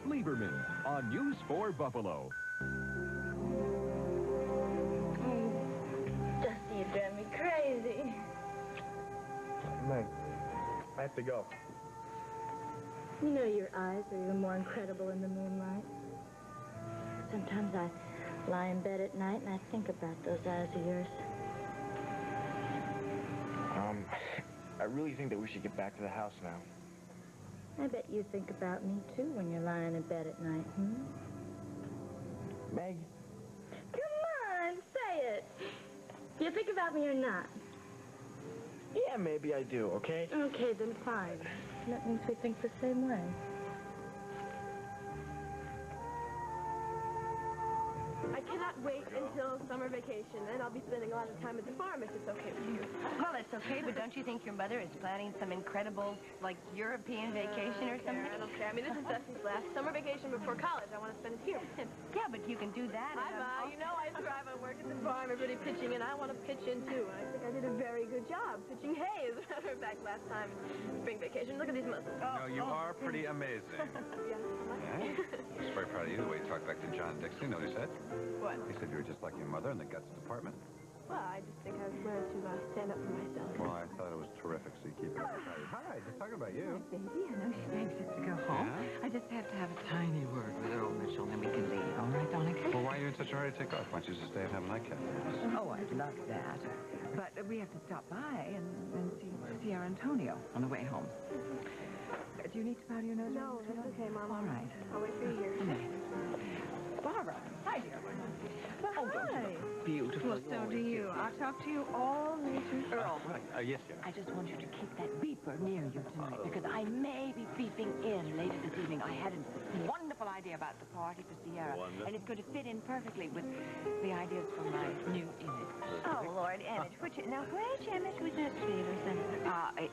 Lieberman on News 4 Buffalo. Dusty, you drive me crazy. Meg, I have to go. You know your eyes are even more incredible in the moonlight. Sometimes I lie in bed at night and I think about those eyes of yours. I really think that we should get back to the house now. I bet you think about me, too, when you're lying in bed at night, Meg? Come on, say it. Do you think about me or not? Yeah, maybe I do, okay? Okay, then fine. That means we think the same way. I cannot wait until summer vacation. Then I'll be spending a lot of time at the farm if it's okay with you. Well, it's okay, but don't you think your mother is planning some incredible, like, European vacation or something? I don't care. I mean, this is Dusty's last summer vacation before college. I want to spend it here with him. Yeah, but you can do that. Hi, Ma. You know I thrive on work at the farm. Everybody pitching in. I want to pitch in, too. And I think I did a very good job pitching hay, as a matter of fact, last time spring vacation. Look at these muscles. No, you are pretty amazing. Yeah. I was very proud of you, the way you talked back to John Dixon. You know what he said? What? He said you were just like your mother in the guts department. Well, I just think I've learned to stand up for myself. Well, I thought it was terrific, so you keep it up. Hi, just talking about you. Baby, I know she's anxious to go home. Yeah? I just have to have a tiny word with Earl Mitchell, then we can leave. All right, darling? Well, why are you in such a hurry to take off? Why don't you just stay and have a nightcap? Oh, I'd love that. But we have to stop by and see Sierra Antonio on the way home. Do you need to powder your nose? No, that's okay, Mom. All right. I'll wait for you here. Barbara. Hi, dear. Well, hi. Beautiful. Well, so do you. I'll talk to you all later. Earl. Yes, sir. I just want you to keep that beeper near you tonight because I may be beeping in later this evening. I had a wonderful idea about the party for Sierra, and it's going to fit in perfectly with the ideas for my new image. Oh, Lord, image. Now, which image was this, Stevenson?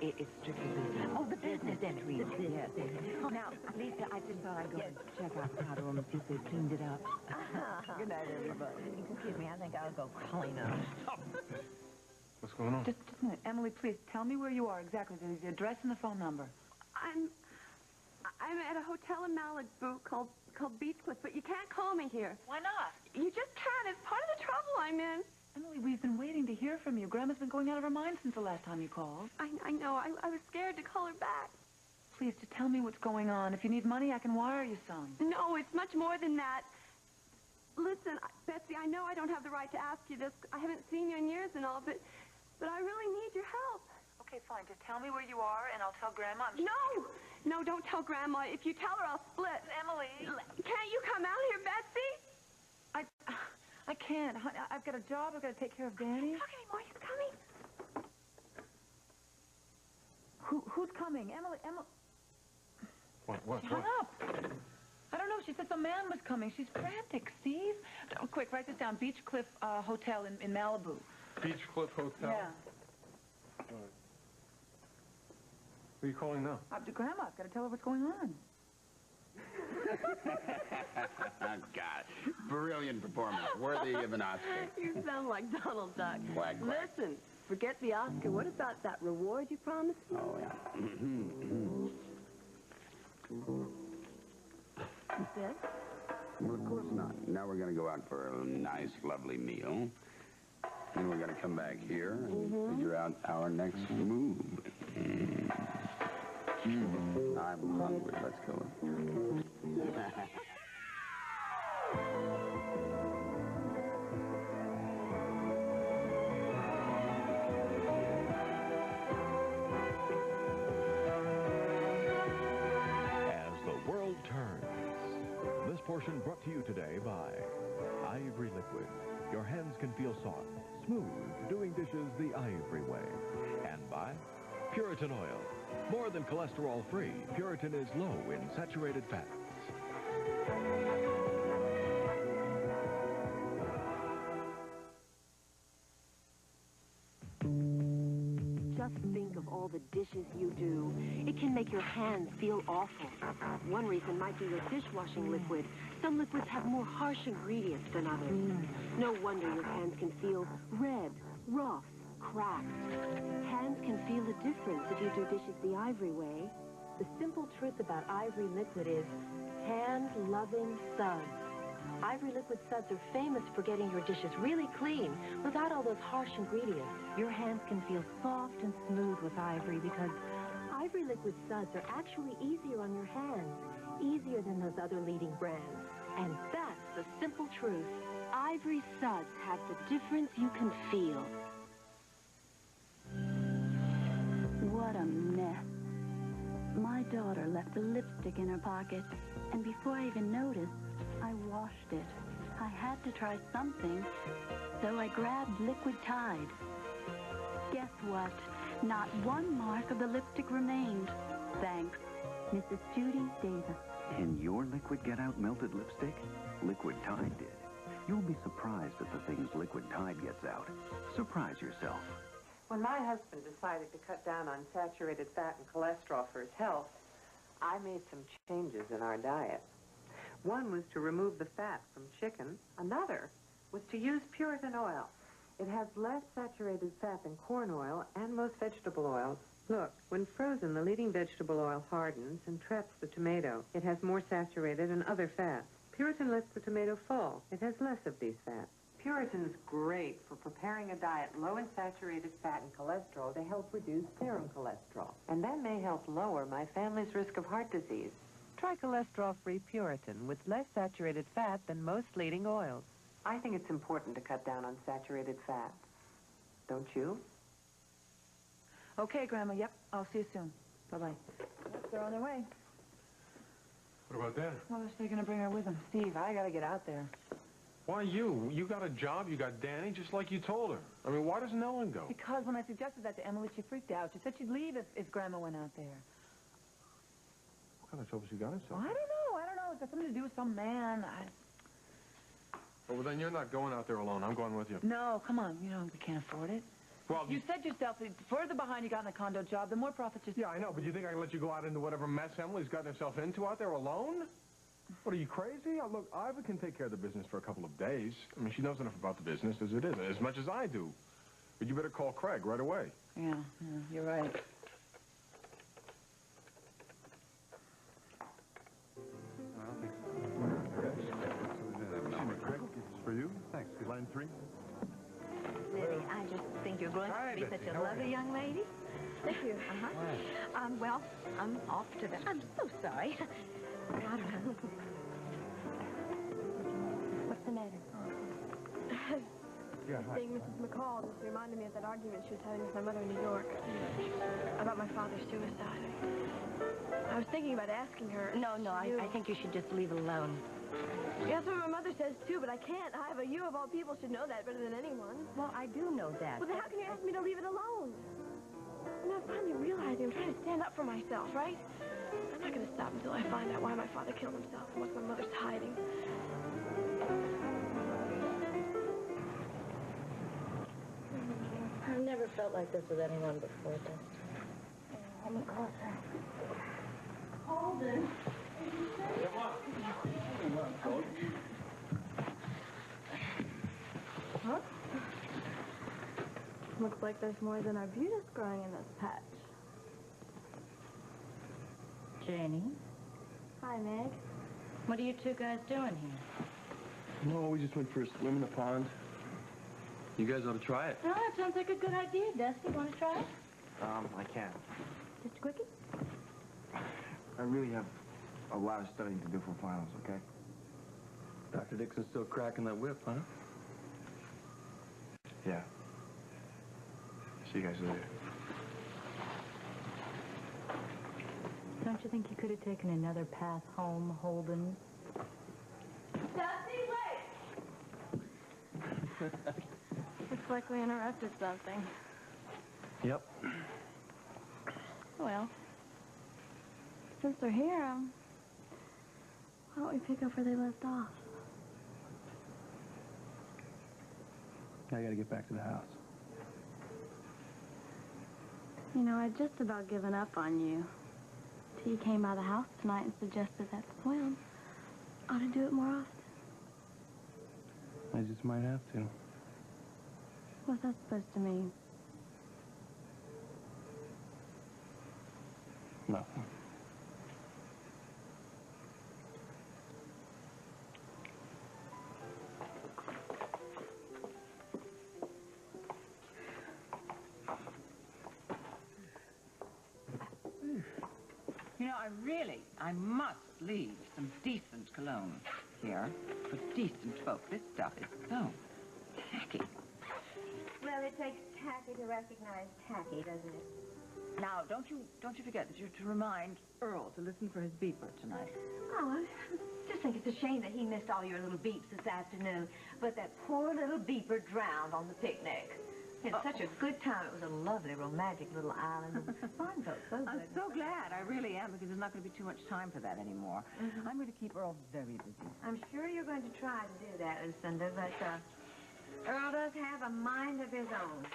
It's strictly business. Oh, the business entry. Yes. Now, Lisa, I just thought I'd go and check out the powder room and see if they've cleaned it up. Good night, everybody. Excuse me, I think I'll go clean up. What's going on? Just a minute. Emily, please, tell me where you are exactly. The address and the phone number. I'm at a hotel in Malibu called Beachcliff, but you can't call me here. Why not? You just can't. It's part of the trouble I'm in. Emily, we've been waiting to hear from you. Grandma's been going out of her mind since the last time you called. I know. I was scared to call her back. Please, just tell me what's going on. If you need money, I can wire you some. No, it's much more than that. Listen, Betsy, I know I don't have the right to ask you this. I haven't seen you in years and all, but I really need your help. Okay, fine. Just tell me where you are, and I'll tell Grandma. No, don't tell Grandma. If you tell her, I'll split. Emily! Can't you come out here, Betsy? I can't. Honey, I've got a job. I've got to take care of Danny. Talk anymore. He's coming. Who's coming? Emily. What? Shut up. I don't know. She said some man was coming. She's frantic, Steve. Oh, quick, write this down. Beachcliff Hotel in Malibu. Beachcliff Hotel? Yeah. Who are you calling now? Up to Grandma. I've got to tell her what's going on. God, brilliant performance, worthy of an Oscar. You sound like Donald Duck. Quack, quack. Listen, forget the Oscar. What about that reward you promised me? Oh, yeah. You said? Well, of course not. Now we're going to go out for a nice, lovely meal. Then we're going to come back here and figure out our next move. I'm hungry. Let's go. As the world turns. This portion brought to you today by Ivory Liquid. Your hands can feel soft, smooth, doing dishes the Ivory way. And by Puritan Oil. More than cholesterol-free, Puritan is low in saturated fats. Just think of all the dishes you do. It can make your hands feel awful. One reason might be your dishwashing liquid. Some liquids have more harsh ingredients than others. No wonder your hands can feel red, rough, cracked. Hands can feel a difference if you do dishes the Ivory way. The simple truth about Ivory Liquid is hand-loving suds. Ivory Liquid suds are famous for getting your dishes really clean without all those harsh ingredients. Your hands can feel soft and smooth with Ivory because Ivory Liquid suds are actually easier on your hands, easier than those other leading brands. And that's the simple truth. Ivory suds have the difference you can feel. What a mess. My daughter left a lipstick in her pocket, and before I even noticed, I washed it. I had to try something, so I grabbed Liquid Tide. Guess what? Not one mark of the lipstick remained. Thanks, Mrs. Judy Davis. Can your liquid get out melted lipstick? Liquid Tide did. You'll be surprised at the things Liquid Tide gets out. Surprise yourself. When my husband decided to cut down on saturated fat and cholesterol for his health, I made some changes in our diet. One was to remove the fat from chicken. Another was to use Puritan oil. It has less saturated fat than corn oil and most vegetable oils. Look, when frozen, the leading vegetable oil hardens and traps the tomato. It has more saturated and other fats. Puritan lets the tomato fall. It has less of these fats. Puritan's great for preparing a diet low in saturated fat and cholesterol to help reduce serum cholesterol. And that may help lower my family's risk of heart disease. Try cholesterol-free Puritan with less saturated fat than most leading oils. I think it's important to cut down on saturated fats. Don't you? Okay, Grandma. Yep, I'll see you soon. Bye-bye. They're on their way. What about that? Well, they're going to bring her with them. Steve, I got to get out there. Why you? You got a job, you got Danny, just like you told her. I mean, why doesn't Ellen go? Because when I suggested that to Emily, she freaked out. She said she'd leave if Grandma went out there. What kind of trouble she got herself? I don't know. It's got something to do with some man. Well, then you're not going out there alone. I'm going with you. No, come on. You know, we can't afford it. Well, you said yourself, the further behind you got in the condo job, the more profits you... Yeah, I know, but you think I can let you go out into whatever mess Emily's gotten herself into out there alone? What, are you crazy? Look, Ivor can take care of the business for a couple of days. I mean, she knows enough about the business as it is, as much as I do. But you better call Craig right away. Yeah, you're right. Craig, this is for you. Thanks. Line 3. Libby, I just think you're going to be such a lovely young lady. Thank you. Well, I'm off to the... I'm so sorry. I don't know. What's the matter? Yeah, hi. Seeing Mrs. McCall just reminded me of that argument she was having with my mother in New York about my father's suicide. I was thinking about asking her. No, I think you should just leave it alone. Yeah, that's what my mother says, too, but I can't. Ivor, you of all people should know that better than anyone. Well, I do know that. Well, then how can you ask me to leave it alone? I'm not finally realizing I'm trying to stand up for myself, right? I'm not going to stop until I find out why my father killed himself and what my mother's hiding. I've never felt like this with anyone before, Dusty. Hold me closer. Holden. Huh? Looks like there's more than arbutus growing in this patch. Janie. Hi, Meg. What are you two guys doing here? No, we just went for a swim in the pond. You guys ought to try it. Oh, that sounds like a good idea, Dusty. Want to try it? I can't. Just a quickie? I really have a lot of studying to do for finals, okay? Dr. Dixon's still cracking that whip, huh? Yeah. See you guys later. Don't you think you could have taken another path home, Holden? Dusty, wait! Looks like we interrupted something. Yep. Well, since they're here, why don't we pick up where they left off? I gotta get back to the house. You know, I'd just about given up on you. Till you came by the house tonight and suggested that swim. Ought to do it more often. I just might have to. What's that supposed to mean? Nothing. know, I must leave some decent cologne here for decent folk. This stuff is so tacky. Well, it takes tacky to recognize tacky, doesn't it? Now, don't you forget that you're to remind Earl to listen for his beeper tonight. Oh, I just think it's a shame that he missed all your little beeps this afternoon. But that poor little beeper drowned on the picnic. He had such a good time. It was a lovely, romantic little island. Fun folks, so good. I'm so glad. I really am, because there's not going to be too much time for that anymore. I'm going to keep Earl very busy. I'm sure you're going to try to do that, Lucinda, but Earl does have a mind of his own.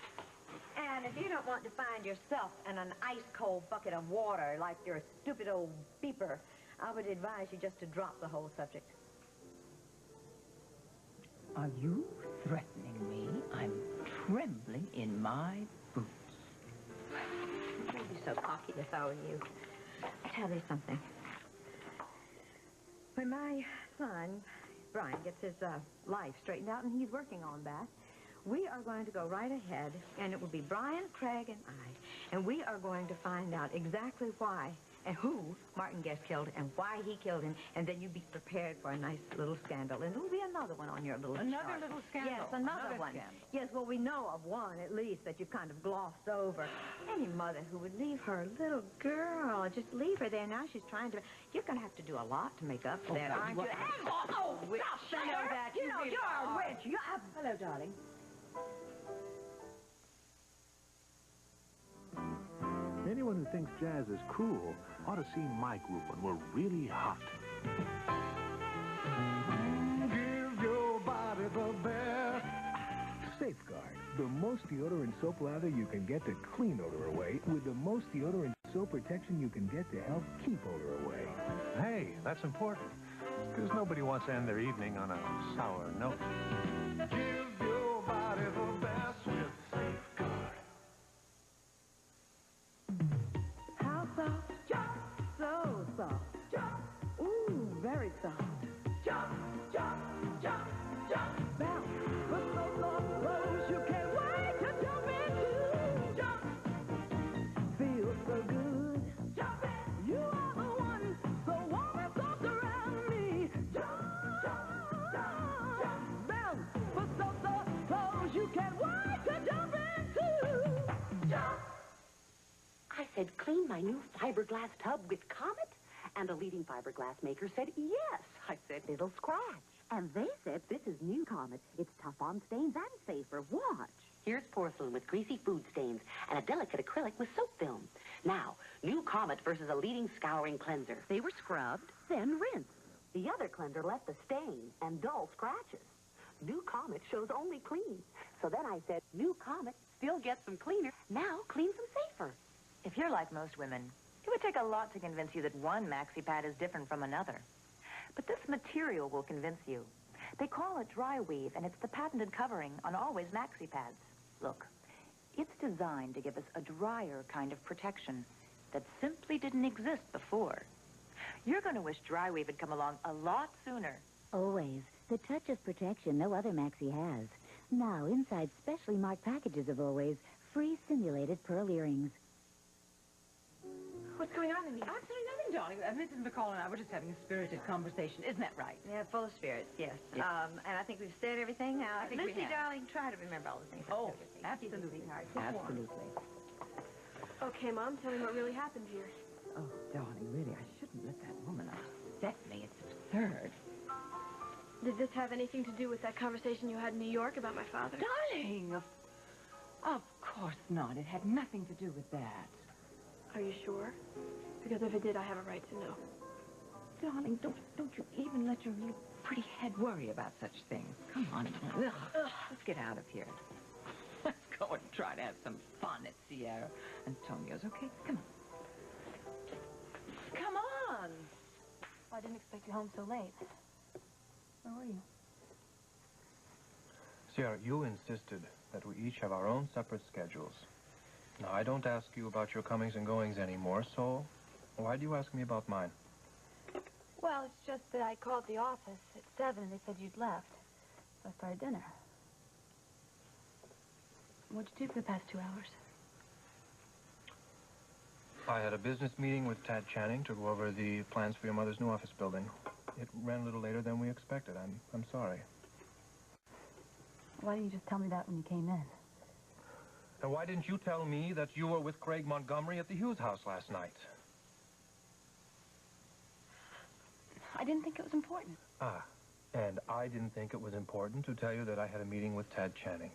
And if you don't want to find yourself in an ice-cold bucket of water like your stupid old beeper, I would advise you just to drop the whole subject. Are you threatening me? I'm trembling in my boots. Don't be so cocky if I were you. I'll tell you something. When my son, Brian, gets his life straightened out, and he's working on that, we are going to go right ahead, and it will be Brian, Craig, and I. And we are going to find out exactly why and who Martin Guest killed and why he killed him. And then you be prepared for a nice little scandal. And there'll be another one on your little Another chart. little scandal? Yes, another one. Scandal. Yes, well, we know of one, at least, that you kind of glossed over. Any mother who would leave her little girl, just leave her there. Now she's trying to... You're going to have to do a lot to make up for that, aren't you? Oh, witch. I know that. You know, you're a witch. Hello, darling. Anyone who thinks jazz is cool ought to see my group when we're really hot. Give your body the best. Safeguard, the most deodorant soap lather you can get to clean odor away with the most deodorant soap protection you can get to help keep odor away. Hey, that's important, because nobody wants to end their evening on a sour note. Give your body the best with Safeguard. How soft? Jump. So soft. Jump. Ooh, very soft. Jump, jump, jump, jump. Bounce. But so soft, clothes you can't wait to jump into. Jump. Feels so good. Jump in. You are the one, so warm and soft around me. Jump, jump, jump, jump. Bounce. But so soft, clothes you can't wait to jump into. Jump. I said, clean my new fiberglass tub with Comet. And a leading fiberglass maker said, yes. I said, it'll scratch. And they said, this is new Comet. It's tough on stains and safer. Watch. Here's porcelain with greasy food stains and a delicate acrylic with soap film. Now, new Comet versus a leading scouring cleanser. They were scrubbed, then rinsed. The other cleanser left the stains and dull scratches. New Comet shows only clean. So then I said, new Comet still gets them cleaner. Now cleans them safer. If you're like most women, it would take a lot to convince you that one maxi pad is different from another. But this material will convince you. They call it dry weave, and it's the patented covering on Always maxi pads. Look, it's designed to give us a drier kind of protection that simply didn't exist before. You're going to wish dry weave had come along a lot sooner. Always. The touch of protection no other maxi has. Now, inside specially marked packages of Always, free simulated pearl earrings. What's going on in here? Absolutely nothing, darling. Mrs. McCall and I were just having a spirited conversation. Isn't that right? Yeah, full of spirits, yes. Yes. And I think we've said everything now. I think we Lucy, have. darling, try to remember all the things. Oh, I've said to you. absolutely. Sweetheart. Keep warm. Absolutely. Okay, Mom, tell me what really happened here. Oh, darling, really, I shouldn't let that woman upset me. It's absurd. Did this have anything to do with that conversation you had in New York about my father? Darling, of course not. It had nothing to do with that. Are you sure? Because if it did, I have a right to know. Darling, don't you even let your little pretty head worry about such things. Come on. Ugh. Let's get out of here. Let's go and try to have some fun at Sierra Antonio's, okay? Come on. Come on! Well, I didn't expect you home so late. Where were you? Sierra, you insisted that we each have our own separate schedules. Now, I don't ask you about your comings and goings anymore, so why do you ask me about mine? Well, it's just that I called the office at 7 and they said you'd left. So I started dinner. What'd you do for the past 2 hours? I had a business meeting with Tad Channing to go over the plans for your mother's new office building. It ran a little later than we expected. I'm sorry. Why didn't you just tell me that when you came in? And why didn't you tell me that you were with Craig Montgomery at the Hughes house last night? I didn't think it was important. Ah, and I didn't think it was important to tell you that I had a meeting with Tad Channing.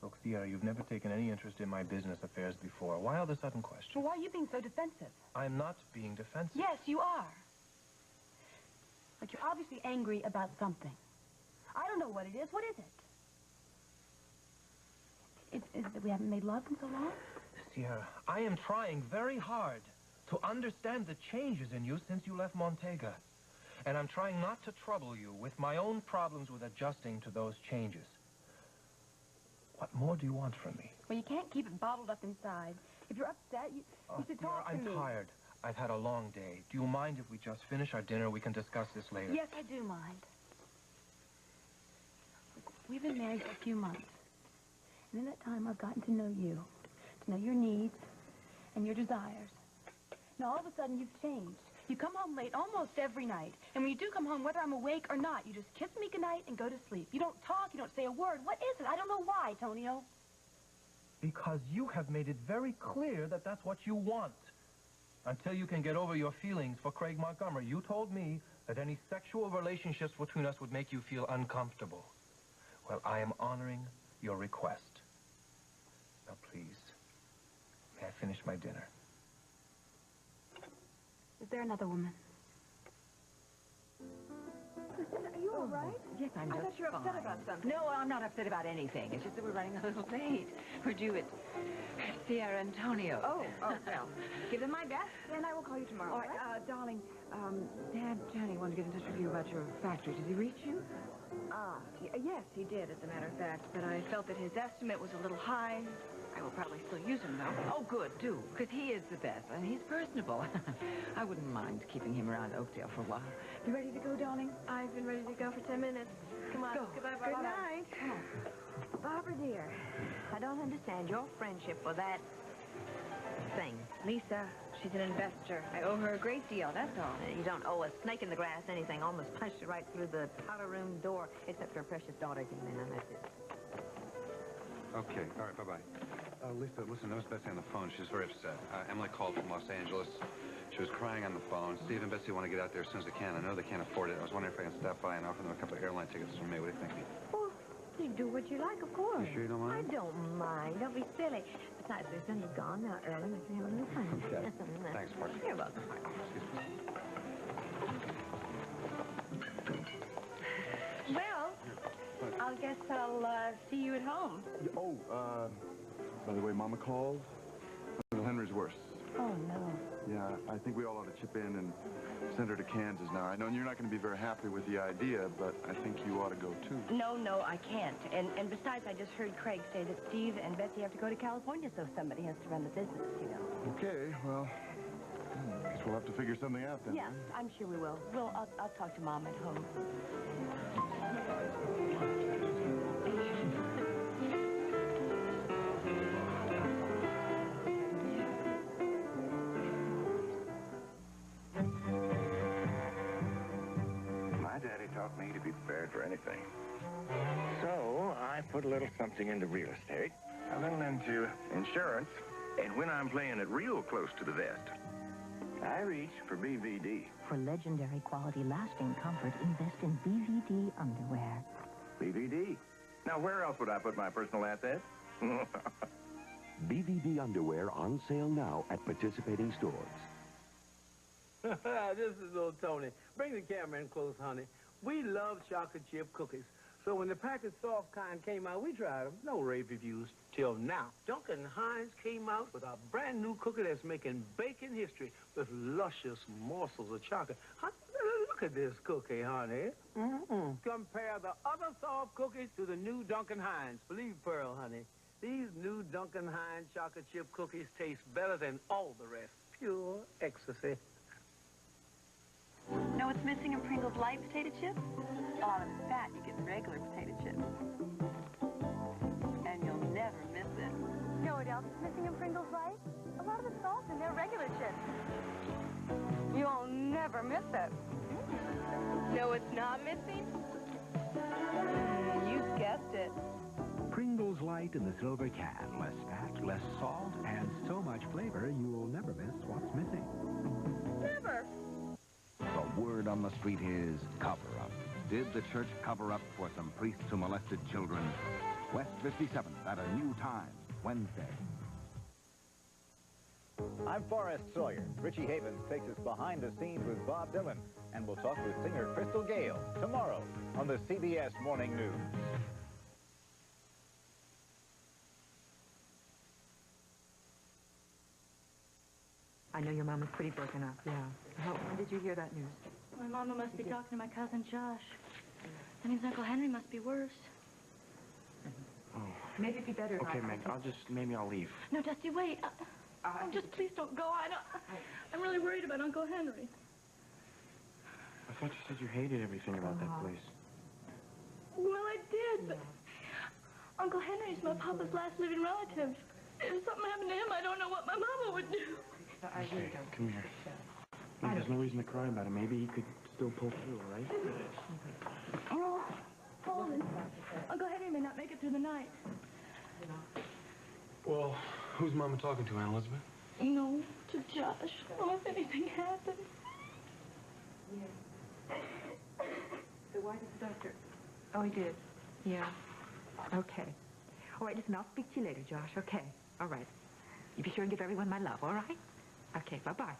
Look, Sierra, you've never taken any interest in my business affairs before. Why all the sudden questions? Well, why are you being so defensive? I'm not being defensive. Yes, you are. Like, you're obviously angry about something. I don't know what it is. What is it? Is it that we haven't made love in so long? Sierra, I am trying very hard to understand the changes in you since you left Montega. And I'm trying not to trouble you with my own problems with adjusting to those changes. What more do you want from me? Well, you can't keep it bottled up inside. If you're upset, you should talk to me. I'm tired. I've had a long day. Do you mind if we just finish our dinner? We can discuss this later. Yes, I do mind. We've been married for a few months. And in that time, I've gotten to know you, to know your needs and your desires. Now, all of a sudden, you've changed. You come home late almost every night. And when you do come home, whether I'm awake or not, you just kiss me goodnight and go to sleep. You don't talk. You don't say a word. What is it? I don't know why, Tonio. Because you have made it very clear that that's what you want. Until you can get over your feelings for Craig Montgomery. You told me that any sexual relationships between us would make you feel uncomfortable. Well, I am honoring your request. Now, please, may I finish my dinner? Is there another woman? Are you all right? Yes, I'm just I thought you were upset about something. No, I'm not upset about anything. It's just that we're running a little late. We're due at Sierra Antonio. Oh, well. Give them my best, and I will call you tomorrow. All right, darling, Dad Channing wanted to get in touch with you about your factory. Did he reach you? Yes, he did, as a matter of fact, but I felt that his estimate was a little high. I will probably still use him, though. Oh, good, do, because he is the best, and he's personable. I wouldn't mind keeping him around Oakdale for a while. You ready to go, darling? I've been ready to go for 10 minutes. Come on. Go. Goodbye, Good Barbara. night. Barbara, dear, I don't understand your friendship for that thing. Lisa, she's an investor. I owe her a great deal, that's all. You don't owe a snake in the grass anything. Almost punched you right through the powder room door, except her precious daughter came in, and that's it. Okay, all right, bye-bye. Lisa, listen, that was Betsy on the phone. She's very upset. Emily called from Los Angeles. She was crying on the phone. Steve and Betsy want to get out there as soon as they can. I know they can't afford it. I was wondering if I can stop by and offer them a couple of airline tickets from me. What do you think? Well, you do what you like, of course. You sure you don't mind? I don't mind. Don't be silly. Besides, their son is gone now early. We can have a little fun. Okay. Thanks, Mark. You're welcome. Well, I guess I'll see you at home. Oh, by the way, Mama called. Uncle Henry's worse. Oh, no. Yeah, I think we all ought to chip in and send her to Kansas now. I know you're not going to be very happy with the idea, but I think you ought to go, too. No, I can't. And besides, I just heard Craig say that Steve and Betsy have to go to California, so somebody has to run the business, you know. Okay, well, I guess we'll have to figure something out then. Yeah, I'm sure we will. I'll talk to Mom at home. My daddy taught me to be prepared for anything. So I put a little something into real estate, a little into insurance, and when I'm playing it real close to the vest, I reach for BVD. For legendary quality, lasting comfort, invest in BVD underwear. BVD? Now, where else would I put my personal assets? BVD underwear on sale now at participating stores. This is old Tony. Bring the camera in close, honey. We love chocolate chip cookies. So when the packaged soft kind came out, we tried them. No rave reviews till now. Duncan Hines came out with a brand new cookie that's making baking history with luscious morsels of chocolate. Honey, look at this cookie, honey. Compare the other soft cookies to the new Duncan Hines. Believe Pearl, honey. These new Duncan Hines chocolate chip cookies taste better than all the rest. Pure ecstasy. Know what's missing in Pringles light potato chips? A lot of fat you get in regular potato chips. And you'll never miss it. No, what else is missing in Pringles Light? A lot of the salt in their regular chips. You'll never miss it. No, it's not missing? You guessed it. Pringles Light in the silver can. Less fat, less salt, and so much flavor you'll never miss what's missing. Never. The word on the street is cover up. Did the church cover up for some priests who molested children? West 57th at a new time, Wednesday. I'm Forrest Sawyer. Richie Havens takes us behind the scenes with Bob Dylan, and we'll talk with singer Crystal Gale tomorrow on the CBS Morning News. I know your mom is pretty broken up. Yeah. When did you hear that news? My mama must be talking to my cousin Josh. That means Uncle Henry must be worse. Oh. Maybe it'd be better if Okay, Meg, maybe I'll leave. No, Dusty, wait. Just please don't go. I'm really worried about Uncle Henry. I thought you said you hated everything about that place. Well, I did, but Uncle Henry's my papa's last living relative. If something happened to him, I don't know what my mama would do. Okay, come here. Look, there's no reason to cry about it. Maybe he could still pull through, all right? Oh, Paul, Uncle Henry may not make it through the night. Well, who's Mama talking to, Aunt Elizabeth? No, to Josh. Well, if anything happens. So why did the doctor... Oh, he did? Yeah. Okay. All right, listen, I'll speak to you later, Josh. Okay. All right. You be sure and give everyone my love, all right? Okay, bye-bye.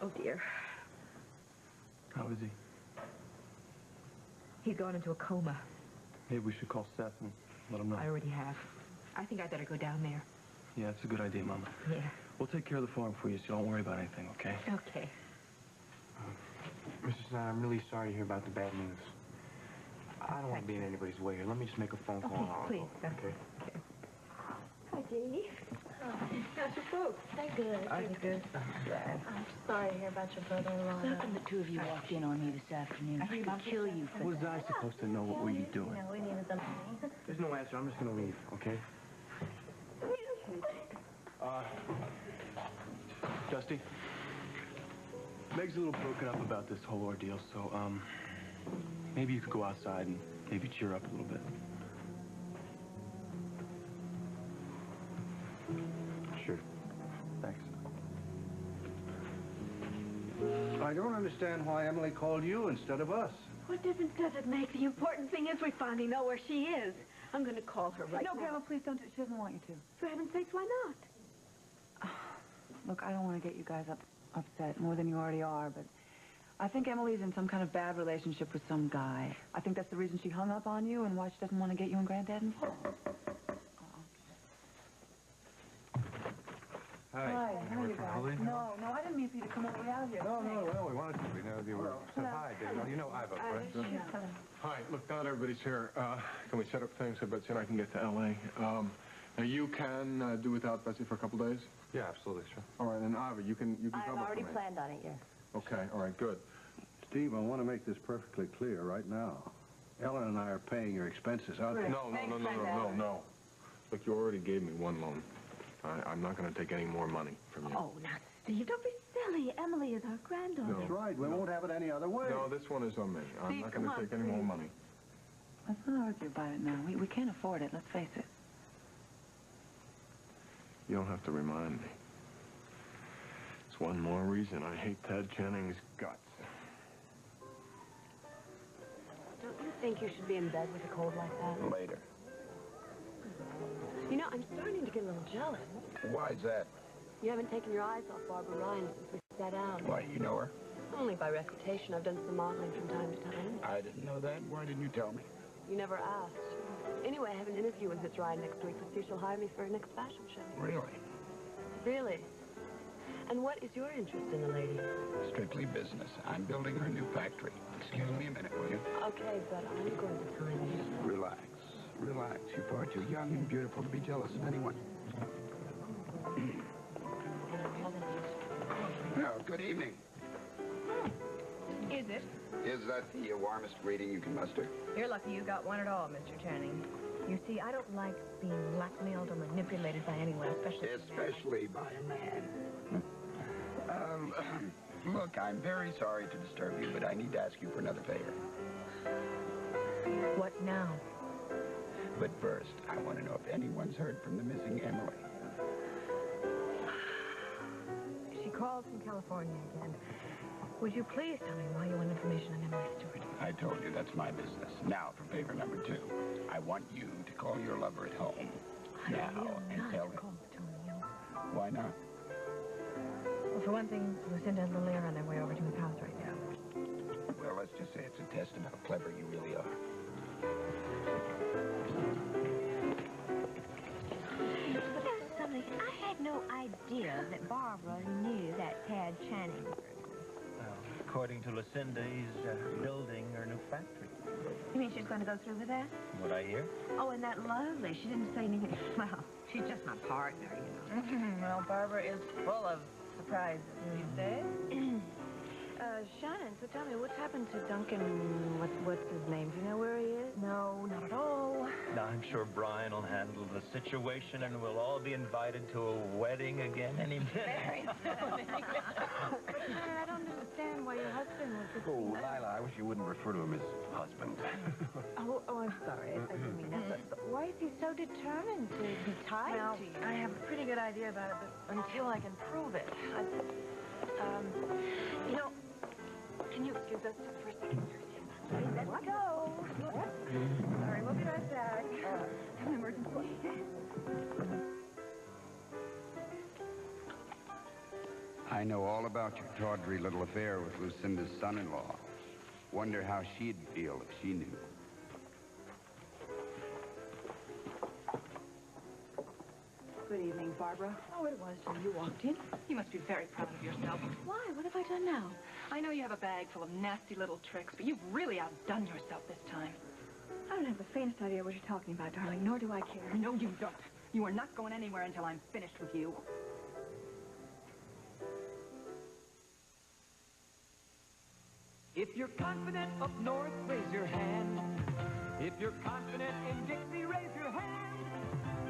Oh, dear. How is he? He's gone into a coma. Maybe we should call Seth and let him know. I already have. I think I better go down there. Yeah, that's a good idea, Mama. Yeah. We'll take care of the farm for you, so don't worry about anything, okay? Okay. Mrs. I'm really sorry to hear about the bad news. I don't want to be in anybody's way here. Let me just make a phone call. Okay, I'll please. go. Okay. Hi, Jeannie. How's your folks? They're good. They're good. I'm sorry to hear about your brother-in-law. How come the two of you walked in on me this afternoon? I could kill you for Was I supposed to know what were you doing? No, we needed the money. There's no answer. I'm just going to leave, okay? Dusty? Meg's a little broken up about this whole ordeal, so, maybe you could go outside and maybe cheer up a little bit. Sure. Thanks. I don't understand why Emily called you instead of us. What difference does it make? The important thing is we finally know where she is. I'm going to call her right now. No, Grandma, please don't. She doesn't want you to. For heaven's sakes, why not? Look, I don't want to get you guys upset more than you already are, but I think Emily's in some kind of bad relationship with some guy. I think that's the reason she hung up on you and why she doesn't want to get you and Granddad involved. Hi. How are you guys? No, I didn't mean for you to come all the way out here. No, we wanted to. We know you were. So hi, David. You know Ivo, right? Hi, look, now that everybody's here, can we set up things so Betsy and I can get to L.A.? Now, you can do without Betsy for a couple days? Yeah, absolutely, sure. All right, and Ivor, you can cover for me. I've already planned on it, yes. Okay, all right, good. Steve, I want to make this perfectly clear right now. Ellen and I are paying your expenses, aren't we? No. Look, you already gave me one loan. I'm not going to take any more money from you. Oh, now, Steve, don't be silly. Emily is our granddaughter. That's right. We won't have it any other way. No, this one is on me. I'm not going to take any more money. Let's not argue about it now. We can't afford it, let's face it. You don't have to remind me. It's one more reason I hate Ted Jennings' guts. Don't you think you should be in bed with a cold like that? Later. You know, I'm starting to get a little jealous. Why's that? You haven't taken your eyes off Barbara Ryan since we sat out. Why, you know her? Only by reputation. I've done some modeling from time to time. I didn't know that. Why didn't you tell me? You never asked. Anyway, I have an interview with Miss Ryan next week. Let's see if she'll hire me for her next fashion show. Really? Really? And what is your interest in the lady? Strictly business. I'm building her new factory. Excuse me a minute, will you? Okay, but I'm going to time you. Relax. You're far too young and beautiful to be jealous of anyone. Well, good evening. Is it? Is that the warmest greeting you can muster? You're lucky you got one at all, Mr. Channing. You see, I don't like being blackmailed or manipulated by anyone, Especially by a man. Look, I'm very sorry to disturb you, but I need to ask you for another favor. What now? But first, I want to know if anyone's heard from the missing Emily. She called from California again. Would you please tell me why you want information on Emily Stewart? I told you that's my business. Now for favor number 2. I want you to call your lover at home. Now and tell him. Why not? Well, for one thing, Lucinda and Lily are on their way over to his house right now. Well, let's just say it's a test of how clever you really are. You know something? I had no idea that Barbara knew that Tad Channing. Well, according to Lucinda, he's building her new factory. You mean she's going to go through with that? What I hear? Oh, and that lovely. She didn't say anything. Well, she's just my partner, you know. Well, Barbara is full of surprises these days. Shannon, so tell me, what's happened to Duncan, what's his name? Do you know where he is? No, not at all. Now, I'm sure Brian will handle the situation, and we'll all be invited to a wedding again any minute. Very soon. But, Shannon, I don't understand why your husband was just... Oh, Lila, I wish you wouldn't refer to him as husband. Oh, I'm sorry. I didn't mean that. But why is he so determined to be tied to you? I have a pretty good idea about it, but until I can prove it, you know, can you excuse us for a second? Let's go. Sorry, we'll be right back. An emergency. I know all about your tawdry little affair with Lucinda's son-in-law. Wonder how she'd feel if she knew. Good evening, Barbara. Oh, it was till you walked in. You must be very proud of yourself. Why? What have I done now? I know you have a bag full of nasty little tricks, but you've really outdone yourself this time. I don't have the faintest idea what you're talking about, darling, nor do I care. No, you don't. You are not going anywhere until I'm finished with you. If you're confident up north, raise your hand. If you're confident in Dixie, raise your hand.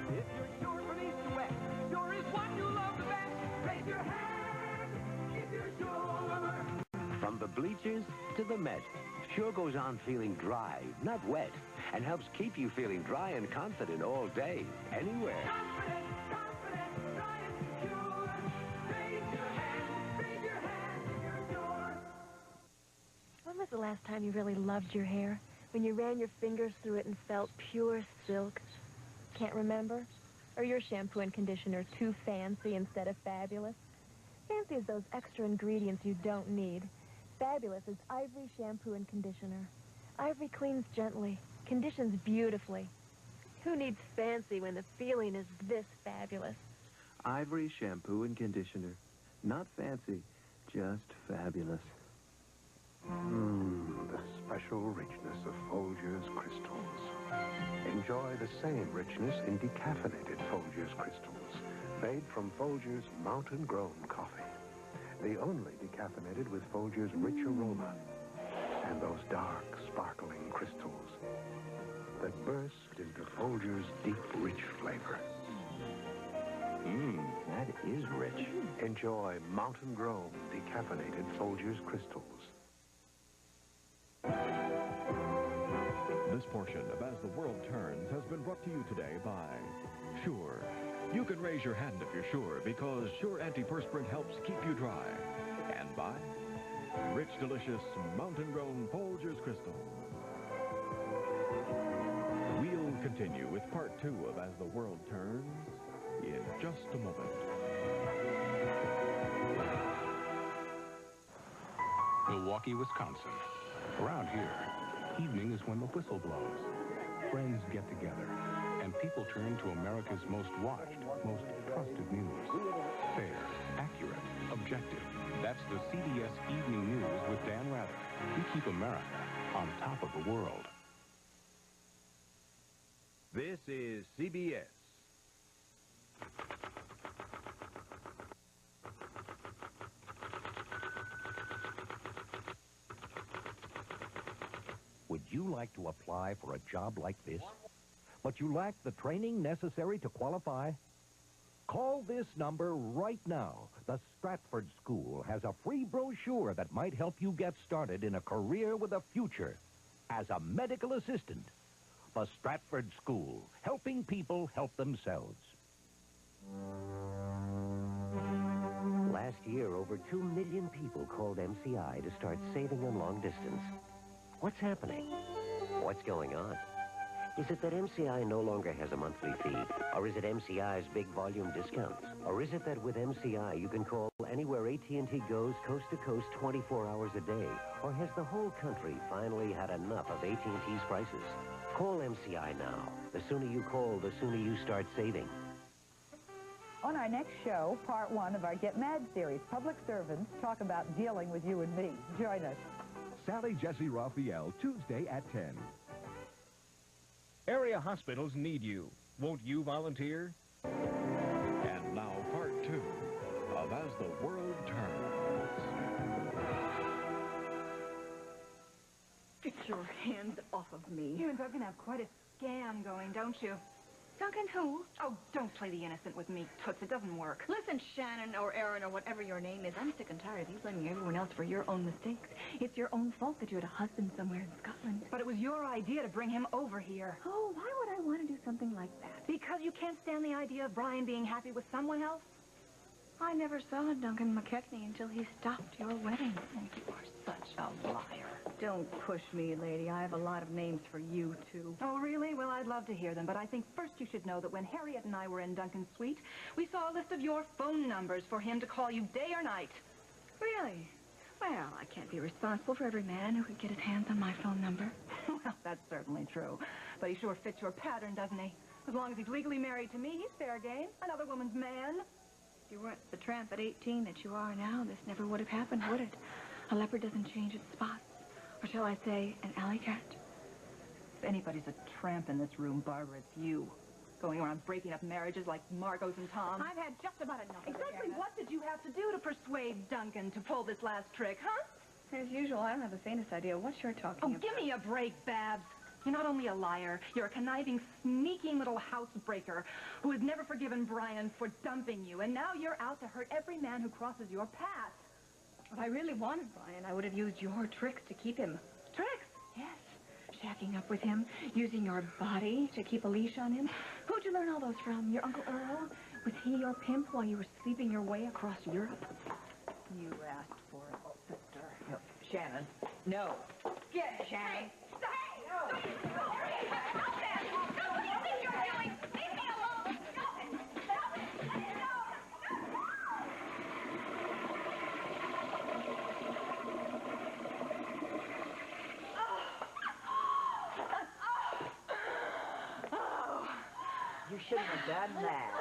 If you're sure from east to west, sure is what you love the best. Raise your hand if you're sure. From the bleachers to the Met, Sure goes on feeling dry, not wet, and helps keep you feeling dry and confident all day, anywhere. When was the last time you really loved your hair? When you ran your fingers through it and felt pure silk? Can't remember? Or your shampoo and conditioner too fancy instead of fabulous? Fancy is those extra ingredients you don't need. Fabulous is Ivory shampoo and conditioner. Ivory cleans gently, conditions beautifully. Who needs fancy when the feeling is this fabulous? Ivory shampoo and conditioner. Not fancy, just fabulous. The special richness of Folgers crystals. Enjoy the same richness in decaffeinated Folgers crystals, made from Folgers mountain-grown coffee. The only decaffeinated with Folgers' rich aroma and those dark, sparkling crystals that burst into Folgers' deep, rich flavor. That is rich. Enjoy mountain-grown decaffeinated Folgers crystals. This portion of As the World Turns has been brought to you today by Sure. You can raise your hand if you're sure, because Sure Antiperspirant helps keep you dry. And by rich, delicious, mountain-grown Folgers Crystal. We'll continue with part 2 of As the World Turns in just a moment. Milwaukee, Wisconsin. Around here, evening is when the whistle blows. Friends get together, and people turn to America's most watched, most trusted news. Fair, accurate, objective. That's the CBS Evening News with Dan Rather. We keep America on top of the world. This is CBS. Would you like to apply for a job like this? but you lack the training necessary to qualify? Call this number right now. The Stratford School has a free brochure that might help you get started in a career with a future as a medical assistant. The Stratford School, helping people help themselves. Last year, over 2 million people called MCI to start saving on long distance. What's happening? What's going on? Is it that MCI no longer has a monthly fee? Or is it MCI's big volume discounts? Or is it that with MCI you can call anywhere AT&T goes coast to coast 24 hours a day? Or has the whole country finally had enough of AT&T's prices? Call MCI now. The sooner you call, the sooner you start saving. On our next show, part 1 of our Get Mad series, public servants talk about dealing with you and me. Join us. Sally Jesse Raphael, Tuesday at 10. Area hospitals need you. Won't you volunteer? And now part 2 of As the World Turns. Get your hands off of me. You and Duncan have quite a scam going, don't you? Duncan who? Oh, don't play the innocent with me, Toots. It doesn't work. Listen, Shannon or Aaron or whatever your name is, I'm sick and tired of you blaming everyone else for your own mistakes. It's your own fault that you had a husband somewhere in Scotland. But it was your idea to bring him over here. Oh, why would I want to do something like that? Because you can't stand the idea of Brian being happy with someone else? I never saw Duncan McKechnie until he stopped your wedding. Oh, you are such a liar. Don't push me, lady. I have a lot of names for you, too. Oh, really? Well, I'd love to hear them, but I think first you should know that when Harriet and I were in Duncan's suite, we saw a list of your phone numbers for him to call you day or night. Really? Well, I can't be responsible for every man who could get his hands on my phone number. Well, that's certainly true. But he sure fits your pattern, doesn't he? As long as he's legally married to me, he's fair game. Another woman's man. If you weren't the tramp at 18 that you are now, this never would have happened, would it? A leopard doesn't change its spots. Or shall I say, an alley cat? If anybody's a tramp in this room, Barbara, it's you. Going around breaking up marriages like Margot's and Tom's. I've had just about enough. Exactly what did you have to do to persuade Duncan to pull this last trick, huh? As usual, I don't have the faintest idea what you're talking about. Oh, give me a break, Babs. You're not only a liar, you're a conniving, sneaking little housebreaker who has never forgiven Brian for dumping you, and now you're out to hurt every man who crosses your path. If I really wanted Brian, I would have used your tricks to keep him. Tricks? Yes. Shacking up with him, using your body to keep a leash on him. Who'd you learn all those from? Your Uncle Earl? Was he your pimp while you were sleeping your way across Europe? You asked for it, sister. No, Shannon. No. Get it, Shannon. Stay! No. You shouldn't have done that.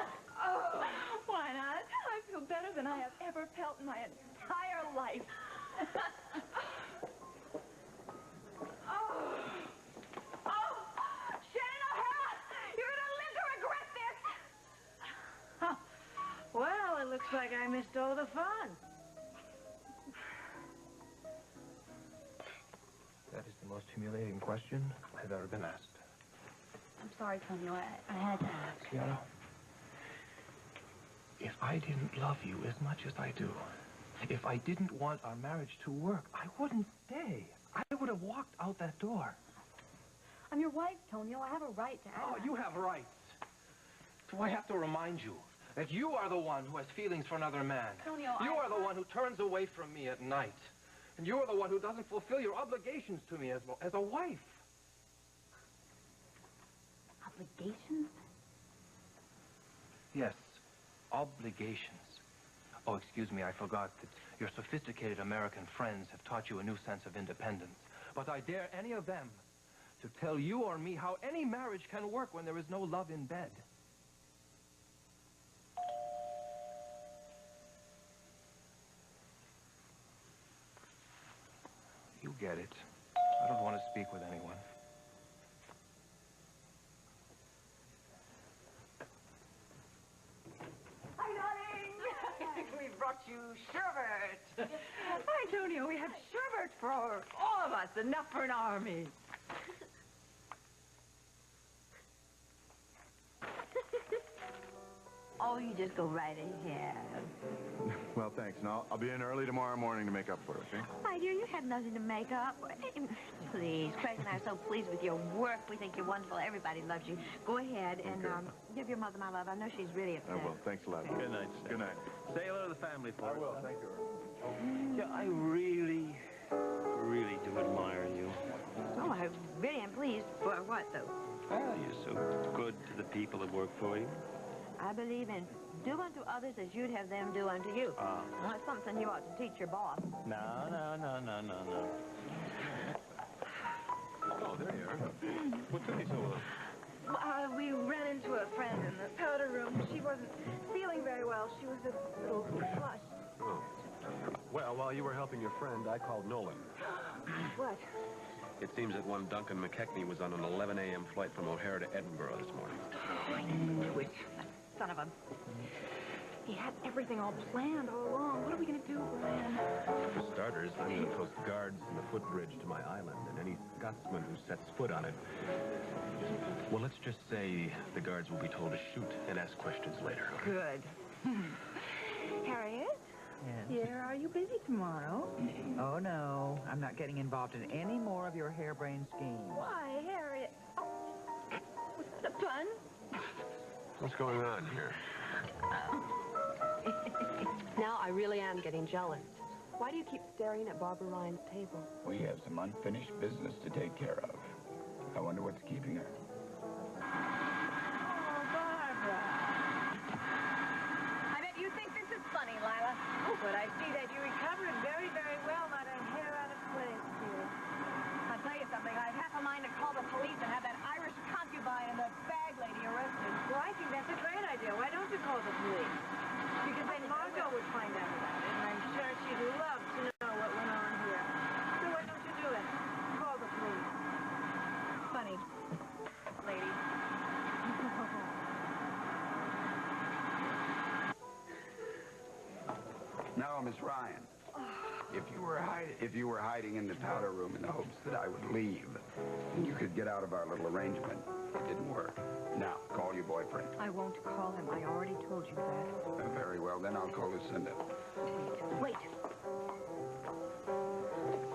Oh, why not? I feel better than I have ever felt in my entire life. Shannon O'Hara, you're going to live to regret this. Huh. Well, it looks like I missed all the fun. That is the most humiliating question I've ever been asked. I'm sorry, Tonio. I had to ask. Ciara, if I didn't love you as much as I do, if I didn't want our marriage to work, I wouldn't stay. I would have walked out that door. I'm your wife, Tonio. I have a right to ask. Oh, you have rights. So I have to remind you that you are the one who has feelings for another man. Tonio, you are the one who turns away from me at night. And you are the one who doesn't fulfill your obligations to me as a wife. Obligations? Yes, obligations. Oh, excuse me, I forgot that your sophisticated American friends have taught you a new sense of independence. But I dare any of them to tell you or me how any marriage can work when there is no love in bed. You get it. I don't want to speak with anyone. We brought you sherbet. Hi, Tonio. We have sherbet for all of us. Enough for an army. Oh, you just go right ahead. Well, thanks. And I'll be in early tomorrow morning to make up for it, okay? My dear, you have nothing to make up. Please, Craig and I are so pleased with your work. We think you're wonderful. Everybody loves you. Go ahead and give your mother my love. I know she's really upset. I will. Thanks a lot. Good night, sir. Good night. Say hello to the family for us. I will. Thank you. Yeah, I really do admire you. Oh, I really am pleased. For what, though? Well, you're so good to the people that work for you. I believe in do unto others as you'd have them do unto you. Well, that's something you ought to teach your boss. No. Oh, there you are. What took you so long? We ran into a friend in the powder room. She wasn't feeling very well. She was a little flushed. Oh. Well, while you were helping your friend, I called Nolan. What? It seems that one Duncan McKechnie was on an 11 a.m. flight from O'Hare to Edinburgh this morning. I knew it. That son of a... He had everything all planned all along. What are we going to do, Glenn? For starters, I'm going to post guards in the footbridge to my island, and any Scotsman who sets foot on it... Well, let's just say the guards will be told to shoot and ask questions later. Good. Harriet? Yes? Dear, are you busy tomorrow? Oh, no. I'm not getting involved in any more of your harebrained schemes. Why, Harriet? Oh, was that a pun? What's going on here? Now I really am getting jealous. Why do you keep staring at Barbara Ryan's table? We have some unfinished business to take care of. I wonder what's keeping her. Oh, Barbara. I bet you think this is funny, Lila. Oh, but I see that you recovered very, very well, not a hair out of place here. I'll tell you something. I have half a mind to call the police and have that Irish concubine and the bag lady arrested. Well, I think that's a great idea. Why don't you call the police? Because then Margot would find out about it, and I'm sure she'd love to know what went on here. So why don't you do it? Call the police. Funny, lady. Now, Miss Ryan, if you were hiding in the powder room in the hopes that I would leave, and you could get out of our little arrangement, it didn't work. Now, call your boyfriend. I won't call him. I already told you that. Very well, then I'll call Lucinda. Wait.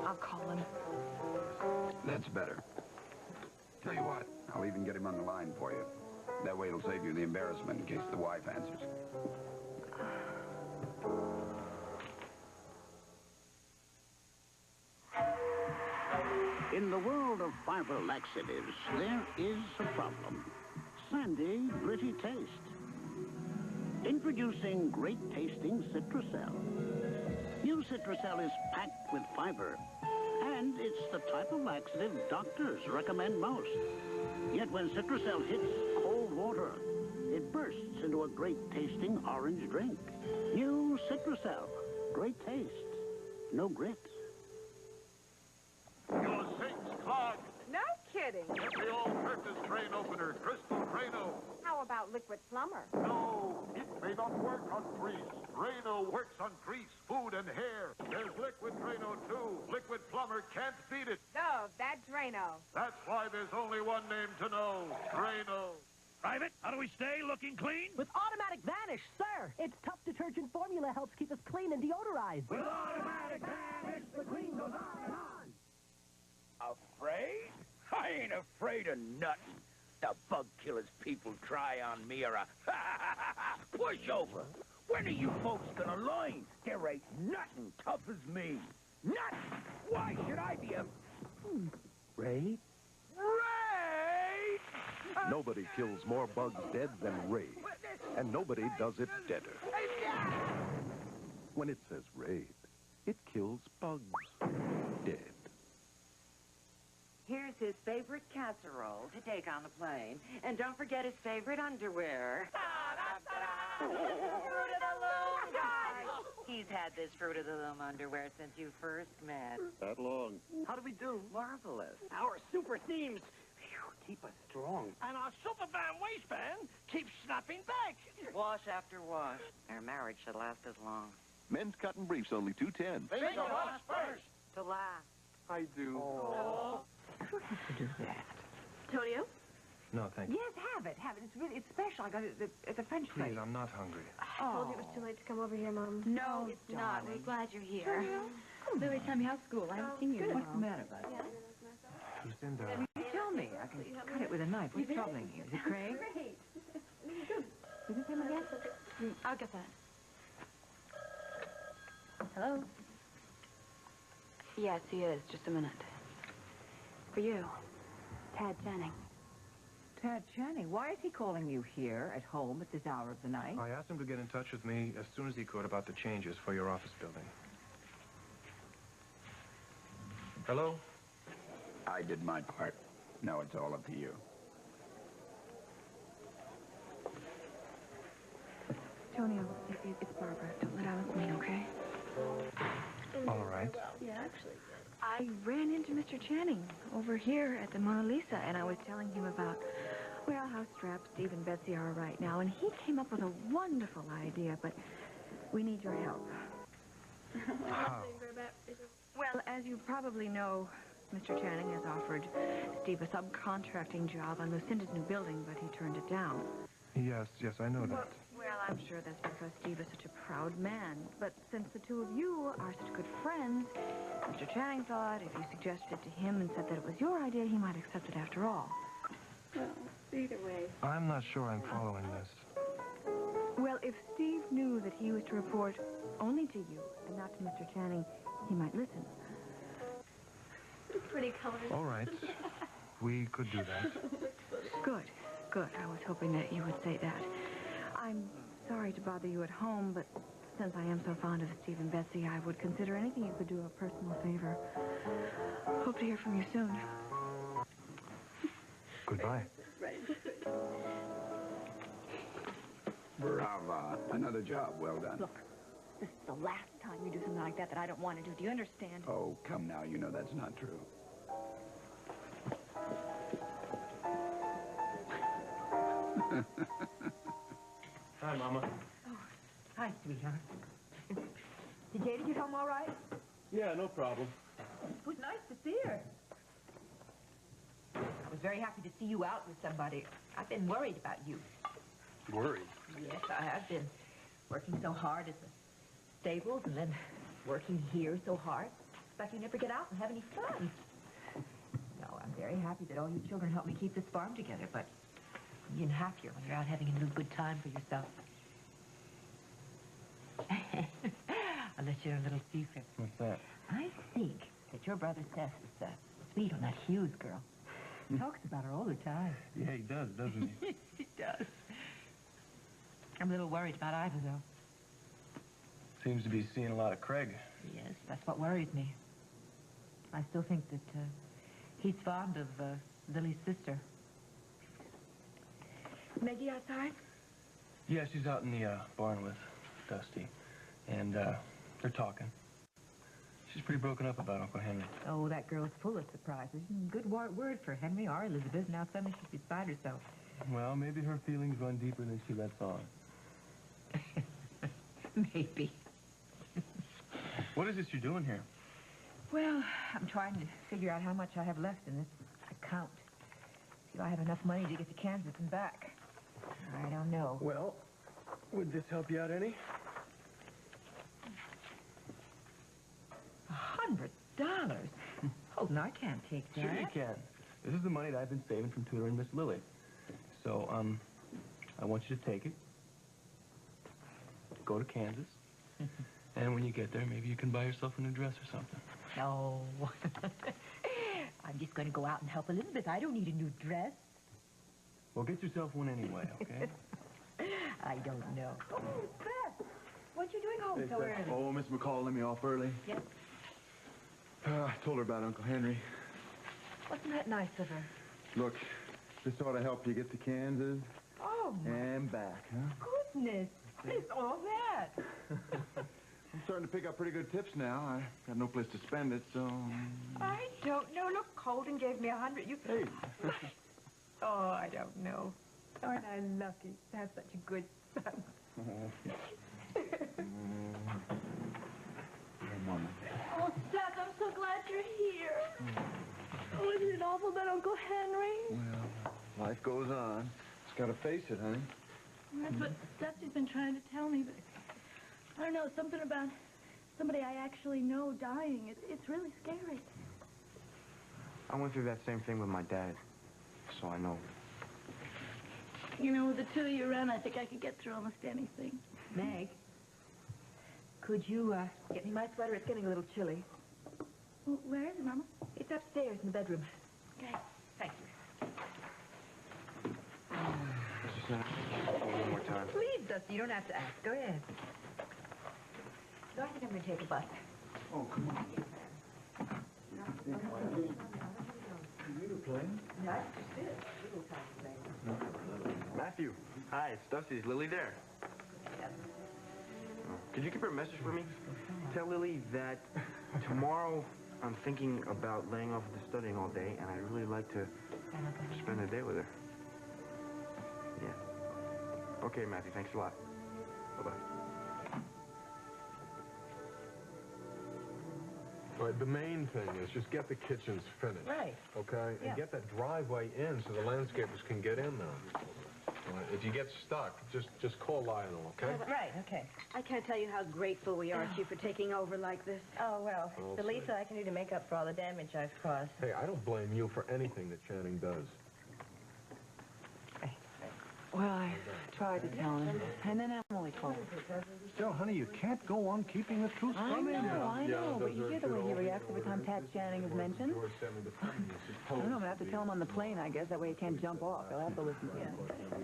I'll call him. That's better. Tell you what, I'll even get him on the line for you. That way it'll save you the embarrassment in case the wife answers. In the world of fiber laxatives, there is a problem. Sandy, gritty taste. Introducing great-tasting Citracel. New Citracel is packed with fiber, and it's the type of laxative doctors recommend most. Yet when Citracel hits cold water, it bursts into a great-tasting orange drink. New Citracel. Great taste. No grit. Your sinks clogged. No kidding. Get the all-purpose drain opener, Crystal Drano. How about liquid plumber? No, it may not work on grease. Drano works on grease, food, and hair. There's liquid Drano, too. Liquid plumber can't beat it. No, that's Drano. That's why there's only one name to know, Drano. Private, how do we stay looking clean? With automatic vanish, sir. Its tough detergent formula helps keep us clean and deodorized. With automatic vanish, the clean goes on and on. Afraid? I ain't afraid of nothing. The bug killers people try on me are a pushover. When are you folks gonna learn? There ain't nothing tough as me. Nothing. Why should I be a... Ray? Ray! Nobody kills more bugs dead than Ray. And nobody does it deader. When it says raid, it kills bugs dead. Here's his favorite casserole to take on the plane. And don't forget his favorite underwear. Fruit of the Loom, guys! He's had this Fruit of the Loom underwear since you first met. That long. How do we do? Marvelous. Our super themes keep us strong. And our Superman waistband keeps snapping back. Wash after wash. Our marriage should last as long. Men's cotton briefs only $2.10. Think of us first. To last. I do. Oh. Who has to do that? Tonio? No, thank you. Yes, have it. It's special. I got it at the French place. Please, I'm not hungry. I told you it was too late to come over here, Mom. No, it's not. We're glad you're here. Lily, tell me, how's school? I haven't seen you in a while. What's the matter, bud? Who's in there? You tell me. I can cut it with a knife. What's troubling you? Is it Craig? Great. Is it him again? I'll get that. Hello? Yes, he is. Just a minute. For you, Tad Channing. Tad Channing. Why is he calling you here at home at this hour of the night? I asked him to get in touch with me as soon as he could about the changes for your office building. Hello? I did my part. Now it's all up to you. Tonio, it's Barbara. Don't let Alice mean, okay? All right. Yeah, actually. I ran into Mr. Channing over here at the Mona Lisa, and I was telling him about, well, how strapped Steve and Betsy are right now, and he came up with a wonderful idea, but we need your help. How? Well, as you probably know, Mr. Channing has offered Steve a subcontracting job on Lucinda's new building, but he turned it down. Yes, I know that. Well, I'm sure that's because Steve is such a proud man. But since the two of you are such good friends, Mr. Channing thought if you suggested it to him and said that it was your idea, he might accept it after all. Well, either way. I'm not sure I'm following this. Well, if Steve knew that he was to report only to you and not to Mr. Channing, he might listen. Pretty colors. All right. We could do that. Good. I was hoping that you would say that. I'm sorry to bother you at home, but since I am so fond of Steve and Betsy, I would consider anything you could do a personal favor. Hope to hear from you soon. Goodbye. Brava. Another job well done. Look, this is the last time you do something like that I don't want to do. Do you understand? Oh, come now. You know that's not true. Hi, Mama. Oh, hi, sweetheart. Did Katie get home all right? Yeah, no problem. It was nice to see her. I was very happy to see you out with somebody. I've been worried about you. Worried? Yes, I have been. Working so hard at the stables and then working here so hard. It's like you never get out and have any fun. No, I'm very happy that all you children helped me keep this farm together, but you're even happier when you're out having a little good time for yourself. I'll let you in a little secret. What's that? I think that your brother Seth is sweet on that Hughes girl. He talks about her all the time. Yeah, he does, doesn't he? He does. I'm a little worried about Ivor, though. Seems to be seeing a lot of Craig. Yes, that's what worries me. I still think that he's fond of Lily's sister. Maggie outside? Yeah, she's out in the barn with Dusty. And they're talking. She's pretty broken up about Uncle Henry. Oh, that girl's full of surprises. Good word for Henry or Elizabeth. Now suddenly she's beside herself. Well, maybe her feelings run deeper than she lets on. Maybe. What is this you're doing here? Well, I'm trying to figure out how much I have left in this account. See if I have enough money to get to Kansas and back. I don't know. Well, would this help you out any? $100? Oh, no, I can't take that. Sure you can. This is the money that I've been saving from tutoring Miss Lily. So, I want you to take it. Go to Kansas. And when you get there, maybe you can buy yourself a new dress or something. No. I'm just going to go out and help Elizabeth. I don't need a new dress. Well, get yourself one anyway, okay? I don't know. Oh, Beth, what you doing home so early? Oh, Miss McCall let me off early. Yes? I told her about Uncle Henry. Wasn't that nice of her? Look, this ought to help you get to Kansas Oh, my and back, huh? goodness. It's all that. I'm starting to pick up pretty good tips now. I got no place to spend it, so... I don't know. Look, Colton gave me 100. You... Hey. Oh, I don't know. Aren't I lucky to have such a good son? Mama. Oh, Seth, I'm so glad you're here. Oh, isn't it awful about Uncle Henry? Well, Life goes on. Just gotta face it, honey. That's what Dusty's been trying to tell me, but I don't know, something about somebody I actually know dying. It's really scary. I went through that same thing with my dad, so I know. You know, with the two of you around, I think I could get through almost anything. Meg, could you get me my sweater? It's getting a little chilly. Well, where is it, Mama? It's upstairs in the bedroom. Okay. Thank you. Mr. Senator, one more time. Please, Dusty, you don't have to ask. Go ahead. No, I think I'm going to take a bus. Oh, come on. No, I just did. Little tiny plane. Matthew, hi, it's Dusty. Is Lily there? Could you give her a message for me? Tell Lily that tomorrow I'm thinking about laying off the studying all day, and I'd really like to spend the day with her. Yeah. Okay, Matthew, thanks a lot. Bye-bye. All right, the main thing is just get the kitchens finished. Right. Okay? Yeah. And get that driveway in so the landscapers can get in there. All right, if you get stuck, just call Lionel, okay? Right, okay. I can't tell you how grateful we are to you for taking over like this. Oh, well, Oh, it's the least that I can do to make up for all the damage I've caused. Hey, I don't blame you for anything that Channing does. Well, I tried to tell him, and then Emily called. Still, honey, you can't go on keeping the truth from him. I know, but you hear the way he reacts every time Pat Channing is mentioned? I don't know, I'm going to have to tell him on the plane, I guess. That way he can't jump off. He'll have to listen to me.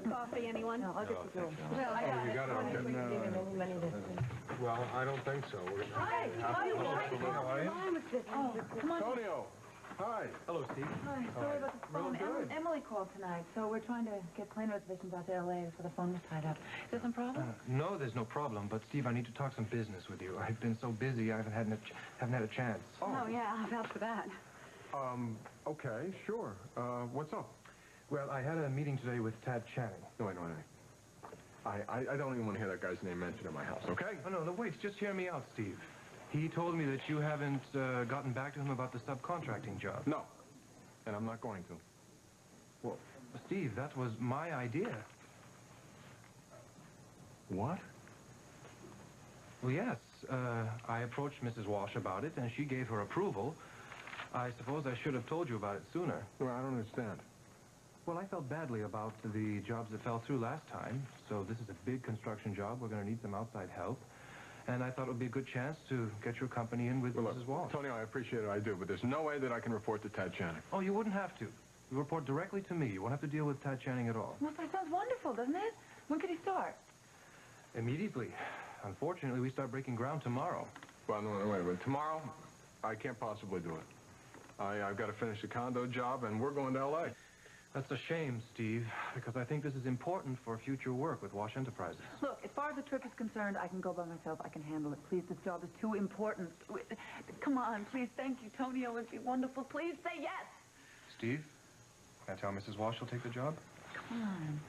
Coffee, anyone? No, I'll get the girl. Well, I got you got it, okay. Give him any money to... Well, I don't think so. Hi, How are you? Oh, come on. Antonio, hi. Hello, Steve. Hi, sorry about the phone. Emily called tonight, so we're trying to get plane reservations out to L.A. so the phone was tied up. Is there some problem? No, there's no problem. But, Steve, I need to talk some business with you. I've been so busy, I haven't had a chance. Oh, yeah, I'll vouch for that. Okay, sure. What's up? Well, I had a meeting today with Tad Channing. No, wait. I don't even want to hear that guy's name mentioned in my house, okay? Oh, no, wait. Just hear me out, Steve. He told me that you haven't gotten back to him about the subcontracting job. No, and I'm not going to. Well, Steve, that was my idea. What? Well, yes. I approached Mrs. Walsh about it, and she gave her approval. I suppose I should have told you about it sooner. Well, I don't understand. Well, I felt badly about the jobs that fell through last time. So this is a big construction job. We're going to need some outside help. And I thought it would be a good chance to get your company in with Mrs. Walsh. Tony, I appreciate it, I do, but there's no way that I can report to Tad Channing. Oh, you wouldn't have to. You report directly to me. You won't have to deal with Tad Channing at all. Well, that sounds wonderful, doesn't it? When could he start? Immediately. Unfortunately, we start breaking ground tomorrow. Well, no, wait. Tomorrow, I can't possibly do it. I've got to finish the condo job, and we're going to L.A. That's a shame, Steve, because I think this is important for future work with Wash Enterprises. Look, as far as the trip is concerned, I can go by myself. I can handle it. Please, this job is too important. Come on, please. Thank you, Tonio. It would be wonderful. Please say yes. Steve, can I tell Mrs. Walsh she'll take the job? Come on.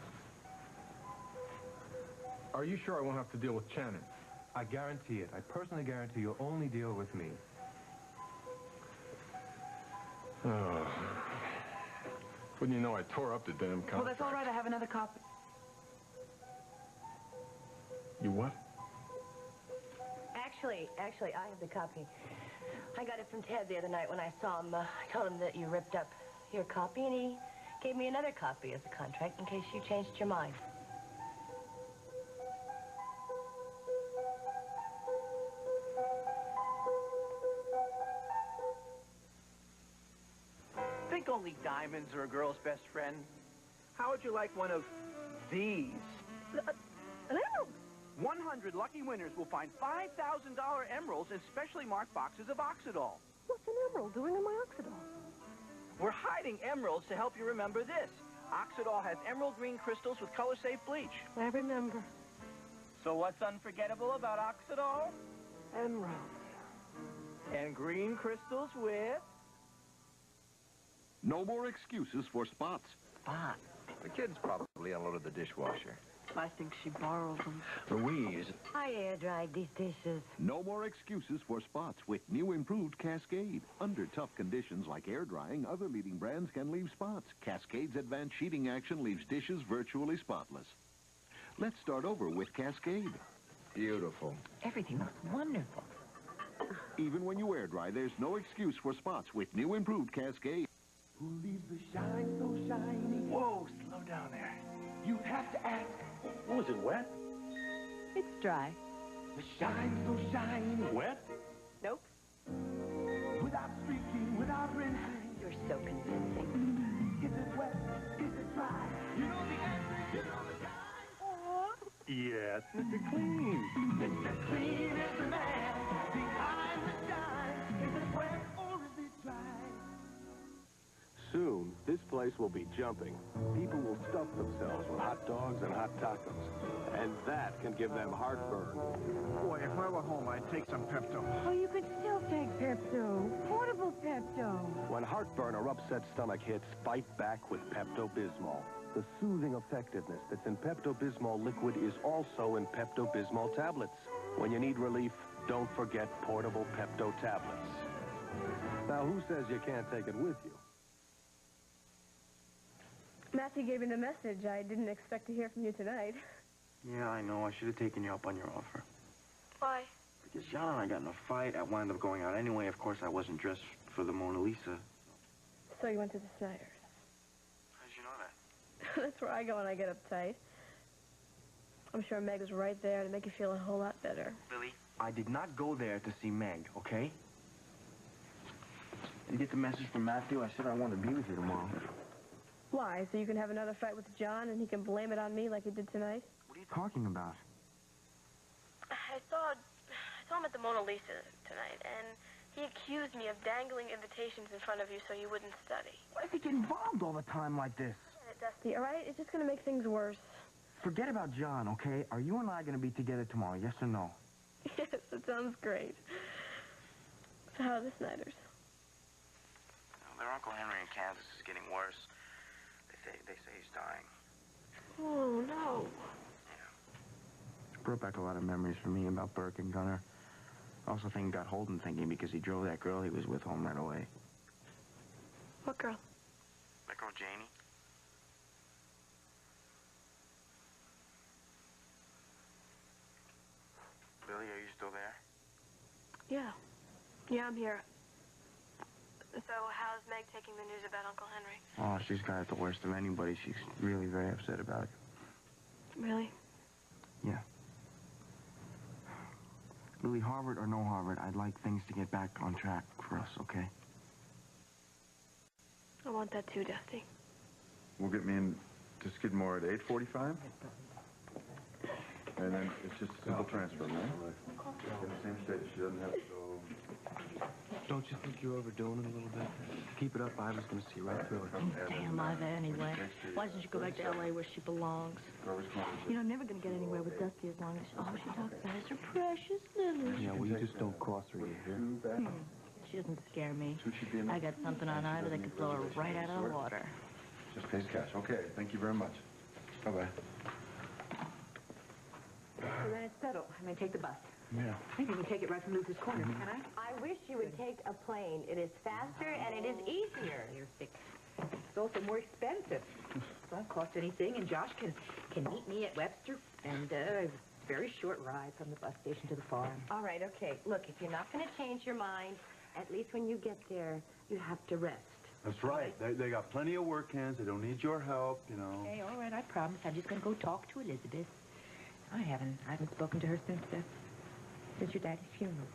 Are you sure I won't have to deal with Channing? I guarantee it. I personally guarantee you'll only deal with me. Oh. Wouldn't you know I tore up the damn contract? Well, that's all right. I have another copy. You what? Actually, I have the copy. I got it from Ted the other night when I saw him. I told him that you ripped up your copy, and he gave me another copy as a contract in case you changed your mind. Think only diamonds are a girl's best friend? How would you like one of these? An emerald? 100 lucky winners will find $5,000 emeralds in specially marked boxes of Oxidol. What's an emerald doing in my Oxidol? We're hiding emeralds to help you remember this. Oxidol has emerald green crystals with color-safe bleach. I remember. So what's unforgettable about Oxidol? Emeralds. And green crystals with... No more excuses for spots. The kids probably unloaded the dishwasher. I think she borrowed them. Louise. I air-dried these dishes. No more excuses for spots with new improved Cascade. Under tough conditions like air drying, other leading brands can leave spots. Cascade's advanced sheeting action leaves dishes virtually spotless. Let's start over with Cascade. Beautiful. Everything looks wonderful. Even when you air dry, there's no excuse for spots with new improved Cascade. Who leaves the shine so shiny? Whoa, slow down there. You have to ask. Was it wet? It's dry. The shine so shiny. Wet? Nope. Without streaking, without rinsing. You're so convincing. Is it wet? Is it dry? You know the answer. You know the guy. Yes, Mr. Clean. Mr. Clean is the man behind the shine. Is it wet or is it dry? Soon, this place will be jumping. People will stuff themselves with hot dogs and hot tacos. And that can give them heartburn. Boy, if I were home, I'd take some Pepto. Oh, you could still take Pepto. Portable Pepto. When heartburn or upset stomach hits, fight back with Pepto-Bismol. The soothing effectiveness that's in Pepto-Bismol liquid is also in Pepto-Bismol tablets. When you need relief, don't forget portable Pepto tablets. Now, who says you can't take it with you? Matthew gave me the message. I didn't expect to hear from you tonight. Yeah, I know. I should have taken you up on your offer. Why? Because John and I got in a fight. I wound up going out anyway. Of course, I wasn't dressed for the Mona Lisa. So you went to the Snyders. How'd you know that? That's where I go when I get uptight. I'm sure Meg was right there to make you feel a whole lot better. Lily, I did not go there to see Meg, okay? You get the message from Matthew? I said I want to be with you tomorrow. Why? So you can have another fight with John and he can blame it on me like he did tonight? What are you talking about? I saw him at the Mona Lisa tonight, and he accused me of dangling invitations in front of you so you wouldn't study. Why does he get involved all the time like this? Get it, Dusty, all right? It's just going to make things worse. Forget about John, okay? Are you and I going to be together tomorrow, yes or no? Yes, it sounds great. So how are the Snyders? Well, their Uncle Henry in Kansas is getting worse. They say he's dying. Oh, no. Yeah. Brought back a lot of memories for me about Burke and Gunner. I also think it got Holden thinking because he drove that girl he was with home right away. What girl? That girl, Janie. Billy, are you still there? Yeah. Yeah, I'm here. So how's Meg taking the news about Uncle Henry? Oh, she's got it the worst of anybody. She's really very upset about it. Really? Yeah. Lily, Harvard or no Harvard, I'd like things to get back on track for us, okay? I want that too, Dusty. We'll get me in to Skidmore at 8:45. And then it's just a simple transfer, right? In the same state, she doesn't have to go. Don't you think you're overdoing it a little bit? Keep it up, Ivan's gonna see right through it. Damn Iva anyway. Why doesn't she go back to L.A. where she belongs? You know, I'm never going to get anywhere with Dusty as long as all she talks about is her precious Lily. Yeah, well, you just don't cross her, you hear? She doesn't scare me. I got something on Iva that could blow her right out of the water. Just pays cash. Okay, thank you very much. Bye-bye. So then it's settled. I may take the bus. Yeah. Maybe we can take it right from Luther's Corner, can I? I wish you would take a plane. It is faster and it is easier. You're sick. It's also more expensive. It won't cost anything, and Josh can meet me at Webster, and a very short ride from the bus station to the farm. All right, okay. Look, if you're not going to change your mind, at least when you get there, you have to rest. That's right. They got plenty of work hands. They don't need your help, you know. Okay, all right, I promise. I'm just going to go talk to Elizabeth. I haven't spoken to her since your daddy's funeral.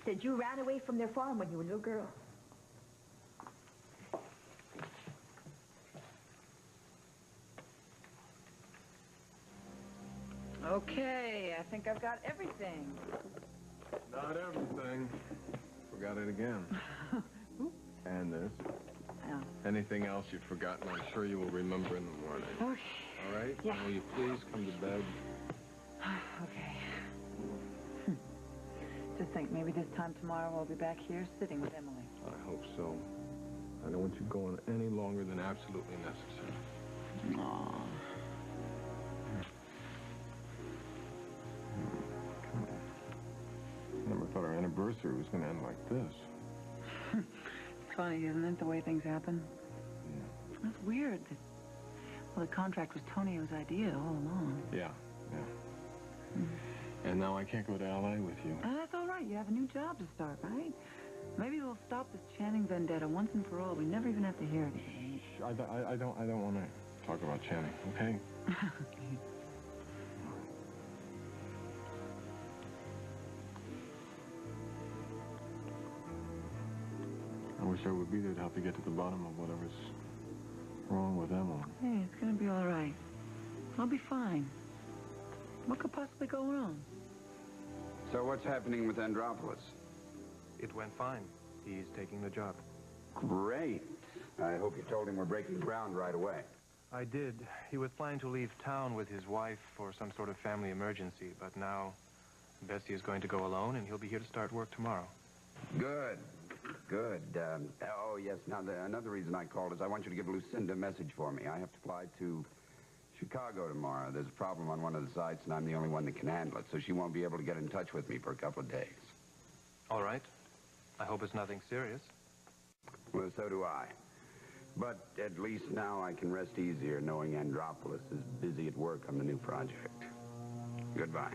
Said you ran away from their farm when you were a little girl. Okay, I think I've got everything. Not everything. Forgot it again. And this. Yeah. Anything else you've forgotten, I'm sure you will remember in the morning. Okay. All right? Yeah. Will you please come to bed? Okay. Just think, maybe this time tomorrow we'll be back here sitting with Emily. I hope so. I don't want you going any longer than absolutely necessary. Aw. thought our anniversary was going to end like this. It's funny, isn't it, the way things happen? Yeah. It's weird that, well, the contract was Tonio's idea all along. Yeah. And now I can't go to L.A. with you. That's all right. You have a new job to start, right? Maybe we'll stop this Channing vendetta once and for all. We never even have to hear it. Shh, I don't want to talk about Channing, okay? I wish I would be there to help you get to the bottom of whatever's wrong with Emily. Hey, it's gonna be all right. I'll be fine. What could possibly go wrong? So what's happening with Andropolis? It went fine. He's taking the job. Great. I hope you told him we're breaking ground right away. I did. He was planning to leave town with his wife for some sort of family emergency, but now Bessie is going to go alone, and he'll be here to start work tomorrow. Good. Oh, yes, now, another reason I called is I want you to give Lucinda a message for me. I have to fly to Chicago tomorrow. There's a problem on one of the sites, and I'm the only one that can handle it, so she won't be able to get in touch with me for a couple of days. All right. I hope it's nothing serious. Well, so do I. But at least now I can rest easier knowing Andropolis is busy at work on the new project. Goodbye.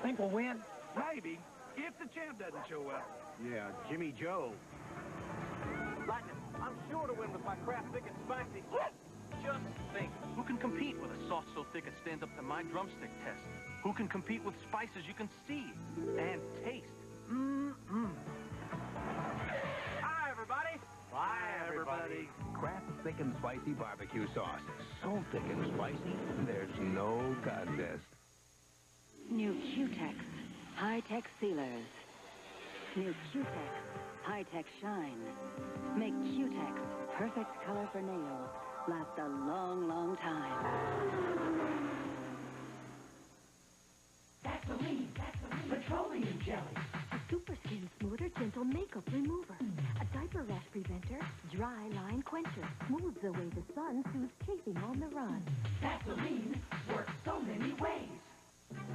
Think we'll win? Maybe, if the champ doesn't show up. Yeah, Jimmy Joe. Lightning, I'm sure to win with my craft thick and spicy. Just think, who can compete with a sauce so thick it stands up to my drumstick test? Who can compete with spices you can see and taste? Hi, everybody. Bye, everybody. Kraft Thick and Spicy Barbecue Sauce. So thick and spicy, there's no contest. New Q-Tex, high-tech sealers. New Q-Tex, high-tech shine. Make Q-Tex perfect color for nails. Last a long, long time. Vaseline, petroleum jelly. A super skin smoother, gentle makeup remover. A diaper rash preventer, dry line quencher. Smooths away the sun, soothes chafing on the run. Vaseline works so many ways.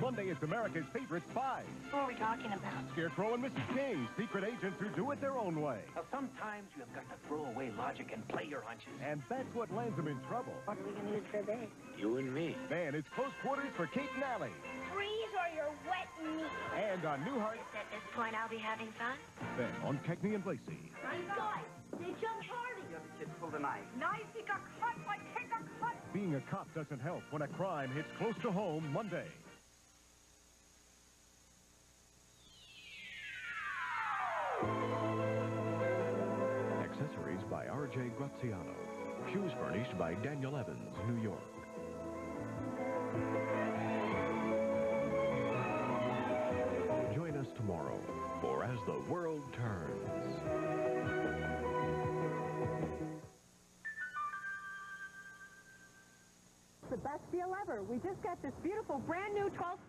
Monday is America's favorite spies. What are we talking about? Scarecrow and Mrs. King, secret agents who do it their own way. Now, sometimes you have got to throw away logic and play your hunches. And that's what lands them in trouble. What are we going to use for this? You and me. Man, it's Close Quarters for Kate and Allie. Freeze or you're wet meat. And on Newhart. At this point, I'll be having fun. Then on Cagney and Lacey. Guys, they jumped Hardy. The other kid pulled a knife. Knife, he got cut, like take a cut. Being a cop doesn't help when a crime hits close to home Monday. Accessories by R.J. Graziano. Shoes furnished by Daniel Evans, New York. Join us tomorrow for As the World Turns. The best deal ever. We just got this beautiful brand new 12